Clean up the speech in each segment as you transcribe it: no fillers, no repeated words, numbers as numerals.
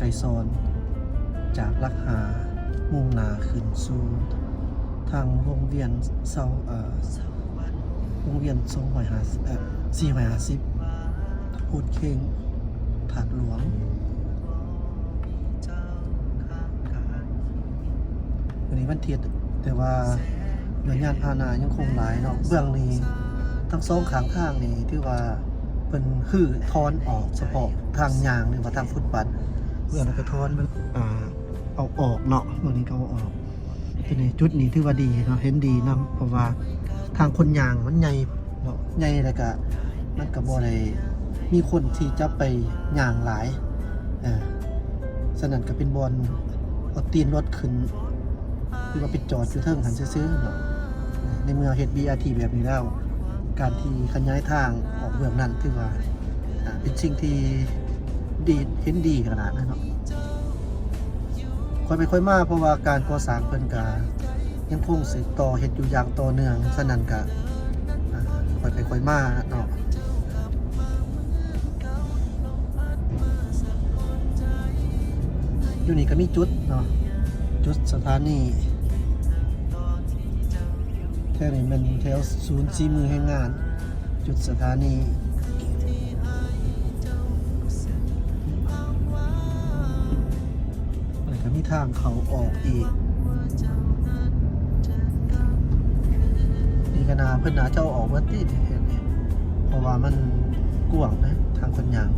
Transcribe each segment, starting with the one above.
ก่ซอนจากลักหามุ่งหน้าขึ้นสู่ทางวงเวียนวงเวียน450พูดเข่งถาดหลวงวันนี้วันเทียดแต่ว่าเรื่องยานพาหนะยังคงหลายเนาะเบื้องนี้ทั้งสองข้างทางนี่ที่ว่าเป็นหื้อทอนออกเฉพาะทางยางหรือว่าทางฟุตบาทเบื้องนั้นก็ทอนมันเอาออกเนาะเบื้องนี้ก็เอาออกทีนี้จุดนี้ถือว่าดีเนาะเห็นดีนะเพราะว่าทางคนยางมันใหญ่เนาะใหญ่แล้วก็มันก็บ่ได้มีคนที่จะไปยางหลายฉะนั้นก็เป็นบอลเอาตีนรถขึ้นคือว่าไปจอดอยู่เทิงหันซื่อๆเนาะในเมื่อเฮ็ด BRT แบบนี้แล้วการที่ขยายทางออกเบื้องนั้นถือว่าเป็นสิ่งที่ดีเห็นดีขนาดนั้นเนาะค่อยไปค่อยมาเพราะว่าการก่อสร้างเพิ่นก็ยังคงสืบต่อเฮ็ดอยู่อย่างต่อเนื่องฉะนั้นก็ค่อยไปค่อยมาเนาะอยู่นี่ก็มีจุดเนาะจุดสถานีแถวนี้มันแถวศูนย์สีมือแห่งงานจุดสถานีแล้วก็มีทางเขาออกอีกนี่ก็นาเพิ่นนาเจ้าออกมาติดเพราะว่ามันกว้างนะทางคนยาง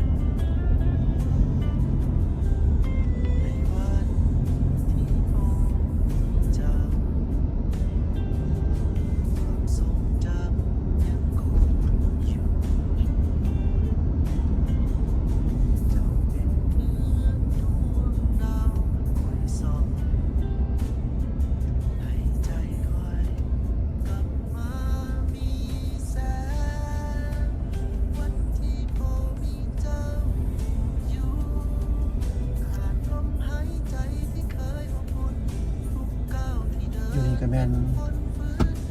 ก็แม่น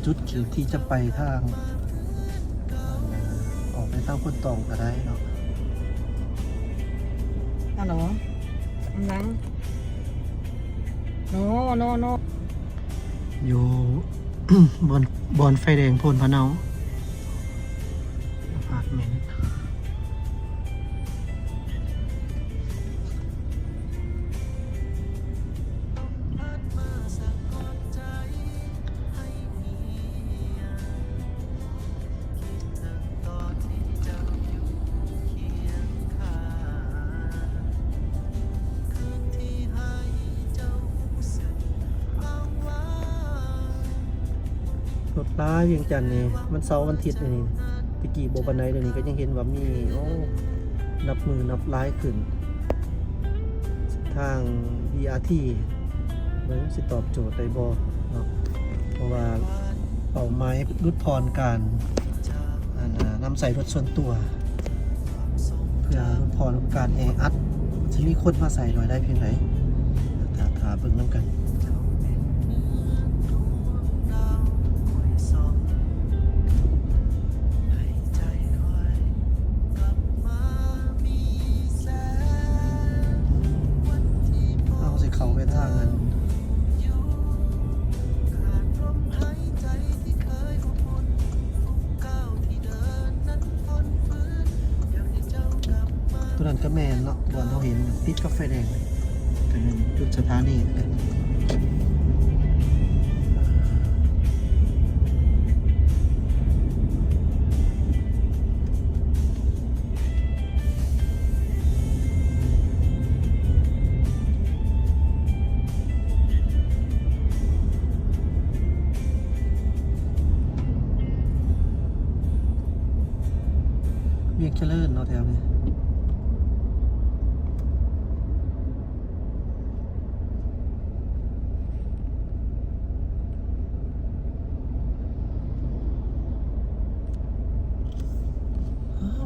จุดที่จะไปทางออกไปทางคนตองก็ได้เนาะฮัลโหลกำลังโนอยู่ บอนไฟแดงโพนพะเนาอพาร์ตเมนต์รถร้ายเวียงจันทน์นี่มันเสาร์วันอาทิตย์นี่ตะกี้โบปันไดเดี๋ยวนี้ก็ยังเห็นว่ามีนับมือนับร้ายขึ้นทาง BRT มันสิตอบโจทย์ได้บ่เนาะเพราะว่าเป้าหมายลดทอนการนำใส่รถส่วนตัวเพื่อลดทอนการแออัดจะมีคนมาใส่หน่อยได้เพียงไหนถ้าเบิ่งนำกันเขาไปทางนั้นตัวนั้นก็แมนเนาะบอนเขาเห็นติดกาแฟแดงแต่เป็นจุดสถานีเวียงเจริญเนาะแถวนี้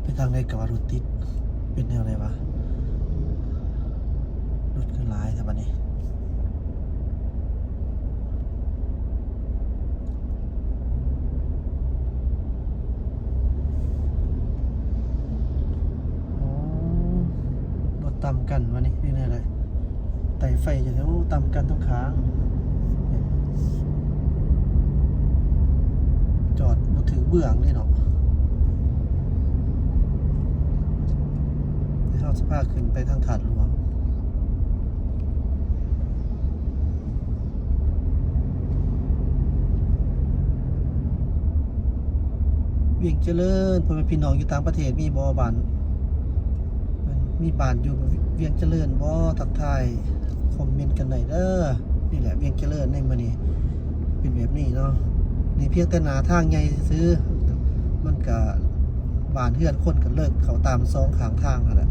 ไปทางไหนกับรถติดเป็นแนวไหนวะรถขึ้นหลายแต่บัดนี้ต่ำกันวะนี่นี่อะไร ไต่ไฟจะแล้วตามกันต้องค้างจอดมาถือเบื้องนี่เนาะเดี๋ยวเราจะพาขึ้นไปทางถาดหลวงเวียงเจริญพ่อแม่พี่น้องอยู่ต่างประเทศมีบ่บ้านมันมีบ้านอยู่เวียงเจริญบ่ทักทายคอมเมนต์กันได้เด้อนี่แหละเวียงเจริญในมื้อนี้เป็นแบบนี้เนาะนี่เพียงแต่หน้าทางใหญ่ซื้อมันก็บ้านเฮือนคนก็เลิกเขาตามซองข้างทางนั่นแหละ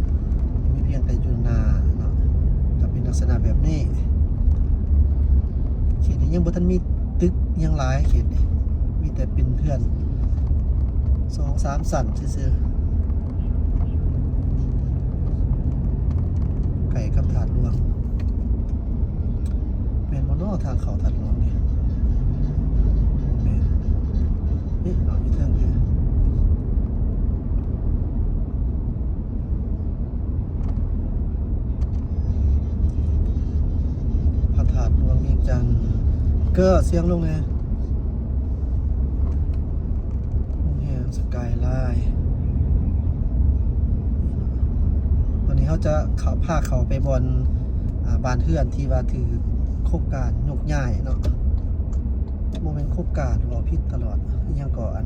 มีเพียงแต่อยู่หน้าเนาะก็เป็นลักษณะแบบนี้เขตนี้ยังบ่ทันมีตึกยังหลายเขตนี้มีแต่เป็นเพื่อน2-3 สั่นซื่อๆไก่กับถาดหลวงเป็นมโนทางเขาถาดหลวงนี่แม่นนี่เอาอีกเทิงนี่พระธาตุหลวงเวียงจันทน์เก้อเสียงลงไงสกายไลน์วันนี้เขาจะพาเขาไปบนบ้านเฮือนที่ว่าถือโครงการยกย้ายเนาะโมเมนต์โครงการรอพิษตลอดยังก่ออัน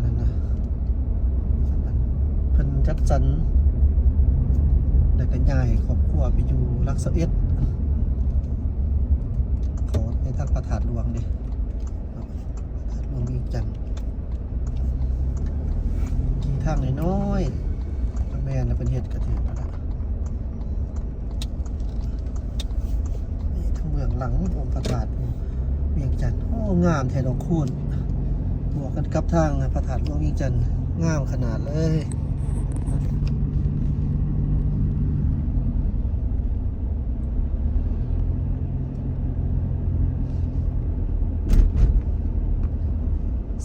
นั้นนะเพิ่นจัดสรรแล้วก็ย้ายครอบครัวไปอยู่รักษาเอ็ดขอในทางประธานหลวงดิประธานหลวงเวียงจันทน์ทางน้อยๆแม่นแล้วเป็นเห็ดกระถิ่นแล้วนี่ทางเบื้องหลังองค์พระธาตุเวียงจันทน์โอ้งามแท้ดอกคูณบวกกันกับทางพระธาตุหลวงเวียงจันทน์งามขนาดเลย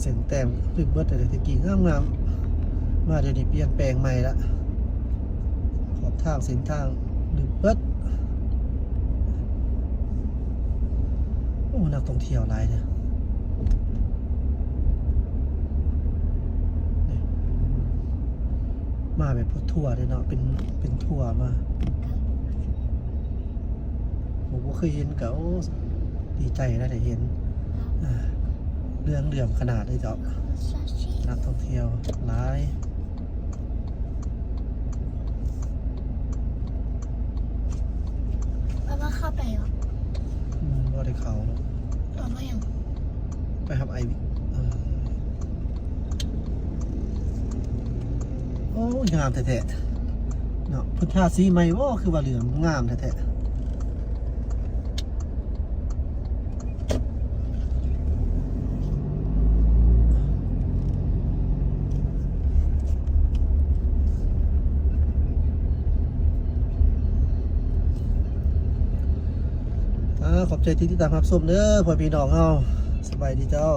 เส้นแต้มลึกเบิดแต่ตะกี้งามมาเดี๋ยวนี้เปลี่ยนแปลงใหม่ละขอบทางเส้นทางดึกเบิดโอ้นักท่องเที่ยวหลายเนี่ยมาแบบพวกทัวร์เลยเนาะเป็นทัวร์มาผมก็เคยเห็นก็ดีใจนะได้เห็นเรื่องเหลื่อมขนาดเลยเจ้านักท่องเที่ยวหลายว่าเข้าไปเหรอ บ่ได้เขาเนาะ ตอนว่าอย่าง ไปทำไอวิโอ้ยงามแท้ๆเนาะพุทธาสีใหม่ว่าคือว่าเหลืองงามแท้ๆขอบใจที่ติดตามรับชมเด้อพ่อพี่น้องเฮาสบายดีเจ้า